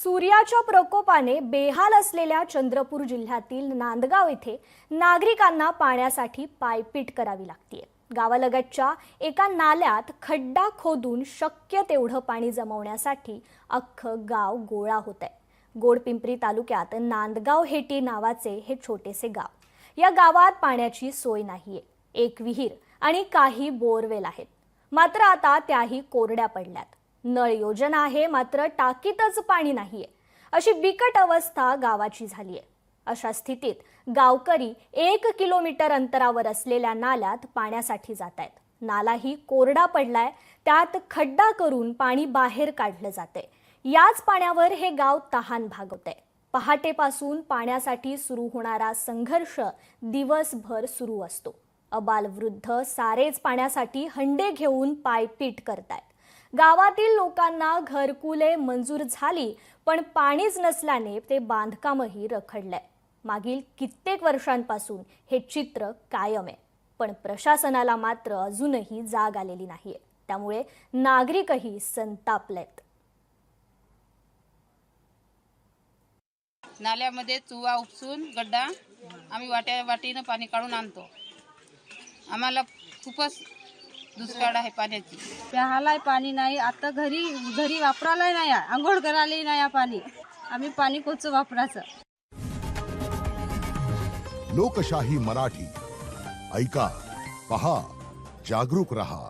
सूर्याच्या प्रकोपाने बेहाल असलेल्या चंद्रपूर जिल्ह्यातील नांदगाव येथे नागरिकांना पाण्यासाठी पायपीट करावी लागते। गावालगतच्या एका नाल्यात खड्डा खोदून शक्य तेवढं पाणी जमवण्यासाठी अख्खं गाव गोळा होतंय। गोडपिंपरी तालुक्यात नांदगाव हेटी नावाचे हे छोटेसे गाव। या गावात पाण्याची सोय नाहीये। एक विहीर आणि काही बोरवेल आहेत, मात्र आता त्याही कोरड्या पडल्यात। नळ योजना आहे, मात्र टाकीतच पाणी नाहीये। अशी बिकट अवस्था गावाची झालीये। अशा स्थितीत गावकरी 1 किलोमीटर अंतरावर असलेल्या नाल्यात पाण्यासाठी जातायत। नालाही कोरडा पडलाय, त्यात खड्डा करून पाणी बाहेर काढलं जातंय। याच पाण्यावर हे गाव तहान भागवतंय। पहाटेपासून पाण्यासाठी सुरू होणारा संघर्ष दिवसभर सुरू असतो। अबालवृद्ध सारेच पाण्यासाठी हंडे घेऊन पायपीट करतायत। गावातील लोकांना घरकुले मंजूर झाली, पण पाणीच नसल्याने ते बांधकामही रखडलंय। मागील कित्येक वर्षांपासून हे चित्र कायम आहे, पण प्रशासनाला मात्र अजूनही जाग आलेली नाहीये। त्यामुळे नागरिकही संतापलेत। नाल्यामध्ये चुवा उपसून गड्डा आम्ही वाटीनं पाणी काढून आणतो। आम्हाला खूपच दुष्काळ आहे पाण्याची। प्यायला पाणी नाही, आता घरी वापरायला नाही, आंघोळ करायला नाही पाणी। आम्ही पाणी कोच वापरायचं। लोकशाही मराठी ऐका, पहा, जागरूक रहा।